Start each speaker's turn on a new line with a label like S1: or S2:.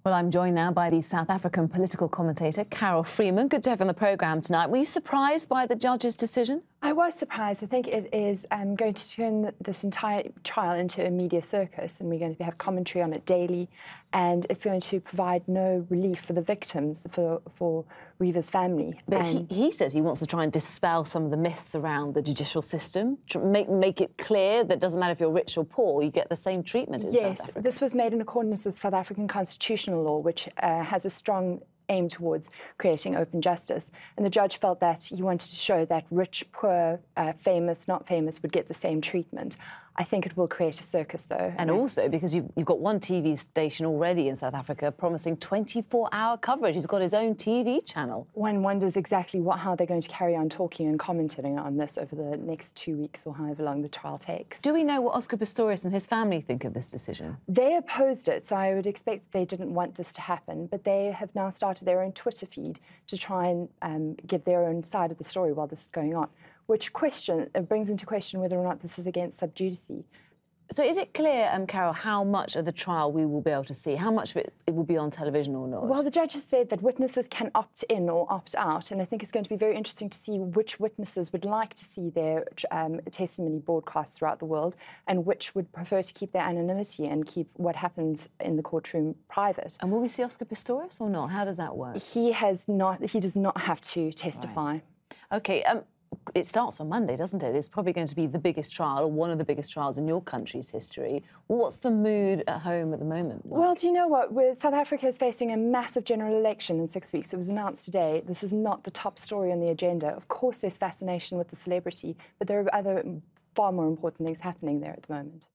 S1: Well, I'm joined now by the South African political commentator, Carol Freeman. Good to have you on the programme tonight. Were you surprised by the judge's decision?
S2: I was surprised. I think it is going to turn this entire trial into a media circus, and we're going to have commentary on it daily, and it's going to provide no relief for the victims, for Reeva's family.
S1: But he says he wants to try and dispel some of the myths around the judicial system, make it clear that it doesn't matter if you're rich or poor, you get the same treatment in South Africa.
S2: Yes, this was made in accordance with South African constitutional law, which has a strong aim towards creating open justice. And the judge felt that he wanted to show that rich, poor, famous, not famous would get the same treatment. I think it will create a circus, though.
S1: And also because you've got one TV station already in South Africa promising 24-hour coverage. He's got his own TV channel.
S2: One wonders exactly how they're going to carry on talking and commenting on this over the next 2 weeks or however long the trial takes.
S1: Do we know what Oscar Pistorius and his family think of this decision?
S2: They opposed it, so I would expect they didn't want this to happen, but they have now started their own Twitter feed to try and give their own side of the story while this is going on, which brings into question whether or not this is against sub judice.
S1: So is it clear, Carol, how much of the trial we will be able to see? How much of it will be on television or not?
S2: Well, the judge has said that witnesses can opt in or opt out, and I think it's going to be very interesting to see which witnesses would like to see their testimony broadcast throughout the world and which would prefer to keep their anonymity and keep what happens in the courtroom private.
S1: And will we see Oscar Pistorius or not? How does that work?
S2: He does not have to testify.
S1: Right. OK. It starts on Monday, doesn't it? It's probably going to be the biggest trial, or one of the biggest trials in your country's history. What's the mood at home at the moment like?
S2: Well, do you know what? South Africa is facing a massive general election in 6 weeks. It was announced today. This is not the top story on the agenda. Of course, there's fascination with the celebrity, but there are other far more important things happening there at the moment.